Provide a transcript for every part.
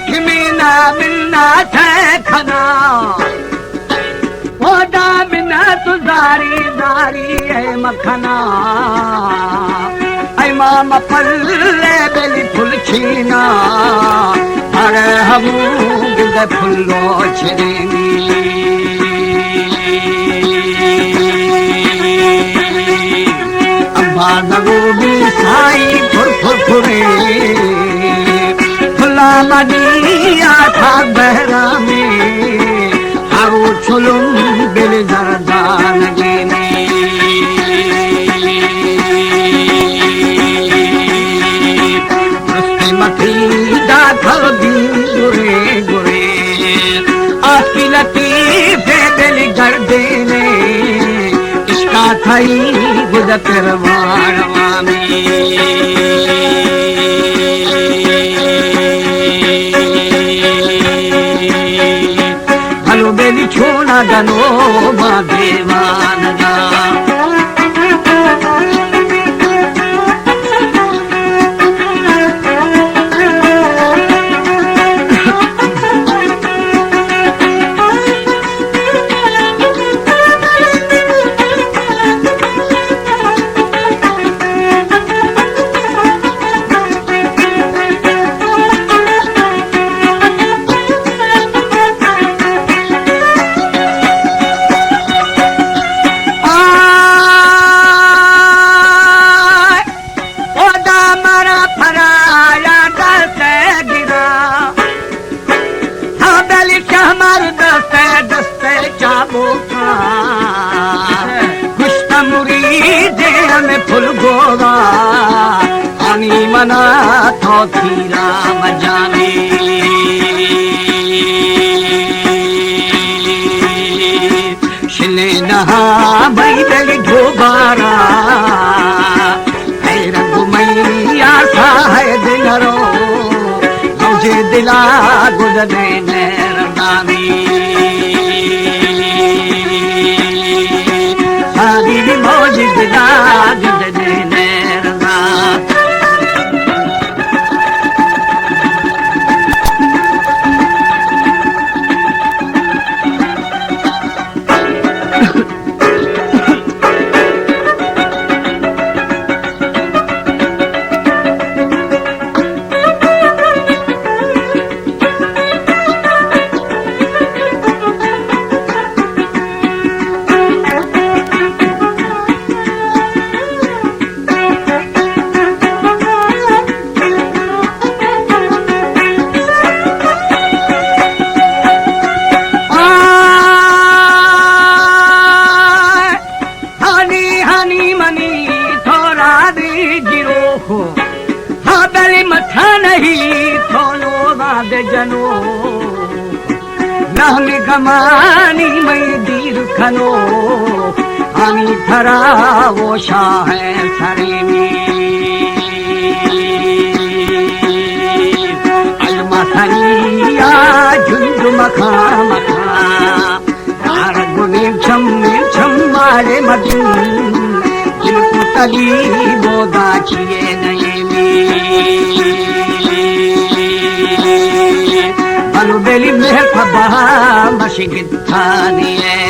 खिमीना मिलना थे खना ओदा बिना तुजारी दारी है मखना ऐ मामा पल्ले बेली फुल छीना अरे हम गिद फुल्लो छिरेनी अम्बा नगोबी साई फुर फुर फुरे फुला मनिया था बहरा में हारू छुलुम बिल जरदान गेने रस्ते मथी दाखल दी गुरे गुरे आकी लतीफे बिल गर्देने इसका थई गुद करवाणवा में बेली छोना गनो मा देवान गा फुल गोवा पानी मना तो खीरा मजाने शिले नहा भाई बेल ढोबारा रंग मैया सा है दिलरो मुझे दिला गुजरे नैरदानी सारी मौज दिला गुजरे नैरदा जनो नहमी कमानी मई दीर खनो आनी थरा वो शाह है सरे में अलमा सनिया झुंझ मखा मखा तार गुने छम मारे मदन जिनको तली बोदा छिए नए में बेली मेहर फबा मशिगिद थानी है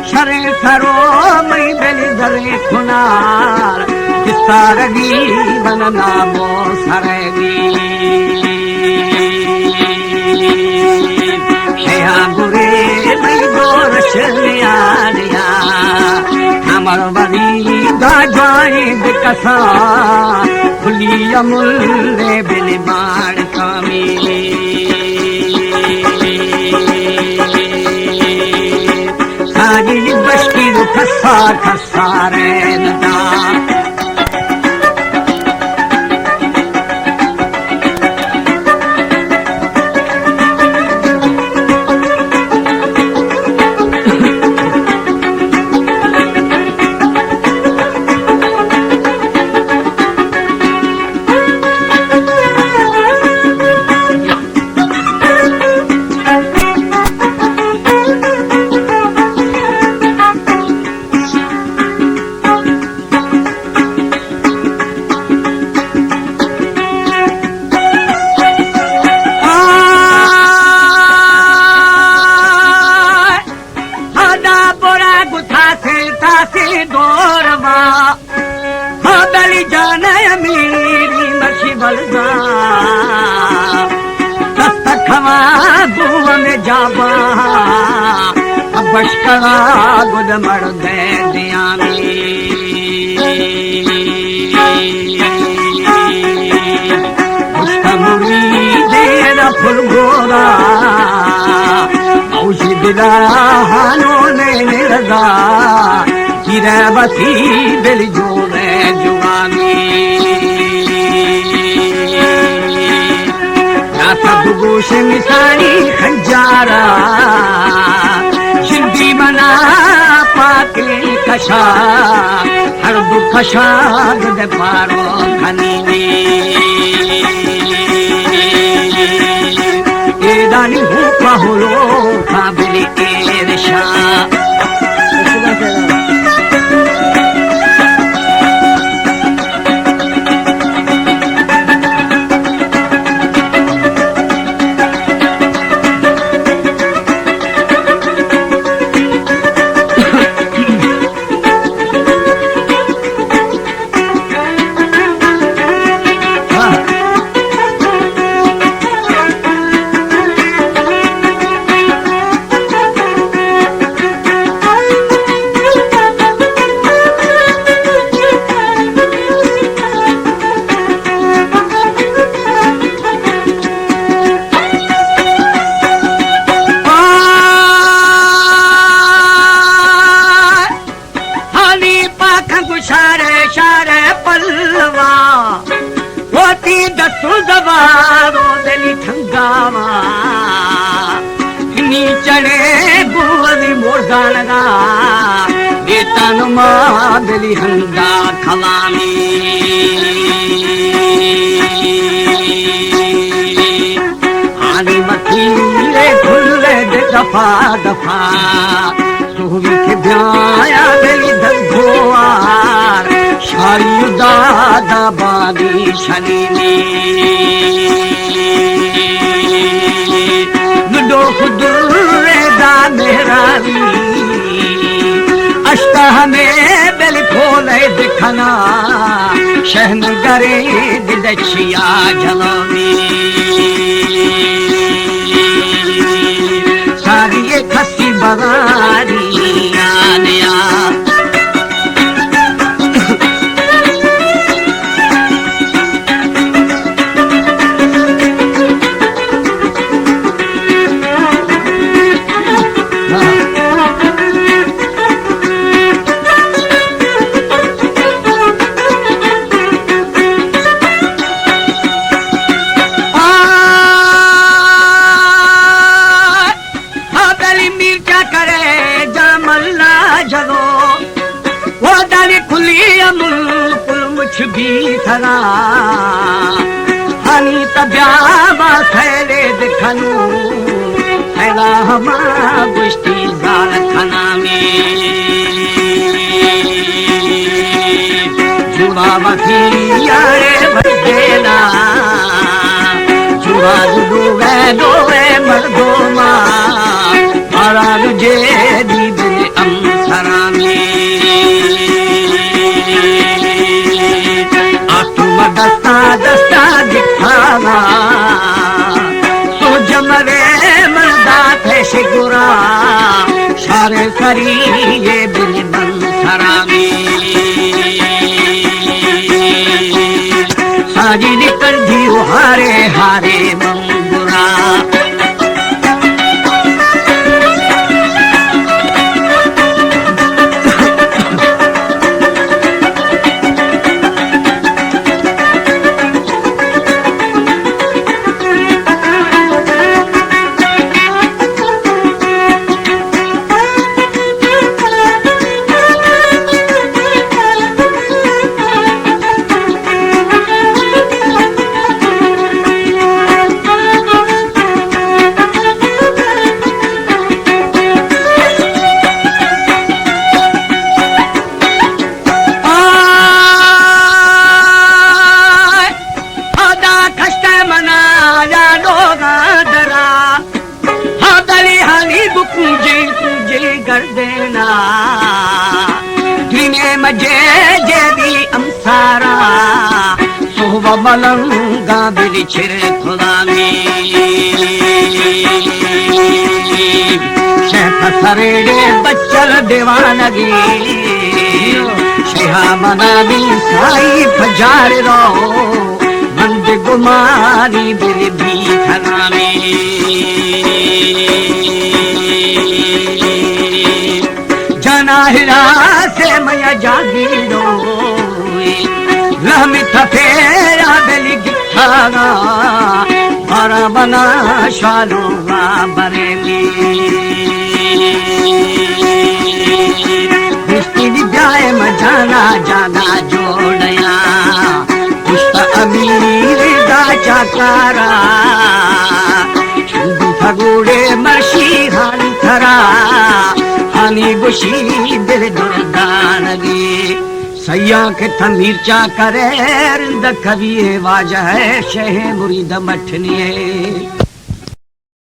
शरे सरो मई बेली दरे खुनार जिसारगी बनना बो सरेगी शेहा बुरे मई गोरश लिया कमरवरी गाजवाए कसा खुली अमुल्ले बिन बाण कामी सारी बश्की खसा खसा रहना बशकरा गुद मर दे दियानी मुस्तमुरी देर फुल गोरा औसी दिला हानो ने रजा गिरे बसी बिल जोड़े जुगानी ना सब गोश मिसानी खंजारा मना पाके कशा हर दुख शाद दे पारो खनी ए दानी हो पाहुलो काबिल एरशा दिली हंदा खलामी आनी मथीरे खुले दे दफा दफा सुहवी के ब्याया दिली धोआर शारी दादा बादी शनी नुडो खुदुरे दा मेरावी अष्टा हमें दिल खोले दिखना शहन करे दिदशिया जलावी सारी ये खसी बगारी आनिया भी थरा हनी तब्याबा थैले दिखनू थैला हमारा गुश्ती जार खना में जुआ बखी यारे बदेला जुआ दो मर्दो माँ मारा रुझे दी बिल अमसरा में दस्ता दस्ता दिखावा तो जमरे मर्दा थे शिकुरा सारे करी ये बिल बंसरा में जी निकल दियो हारे हारे मंगुरा देना दिने मजे जेबी अंसारा सोहब मलंगा बिल छिर खुदा में शेख सरेड़े बच्चल दीवानगी शेहा मना भी साई फजार रो मंद गुमारी बिल भी खना में हिरा से मया जागी रो लहमी थफेरा बेली गिठागा बारा बना शालूगा बरे रिश्ती ब्याह मजाना जाना जोड़या पुष्प अमीर दा चाकारा छुंदू फगुड़े मर्शी हानी थरा हानी गुशी दिल दुर्दानगी सैया के थमीरचा करे रिंद कभी वाजा है शह मुरीद मठनिए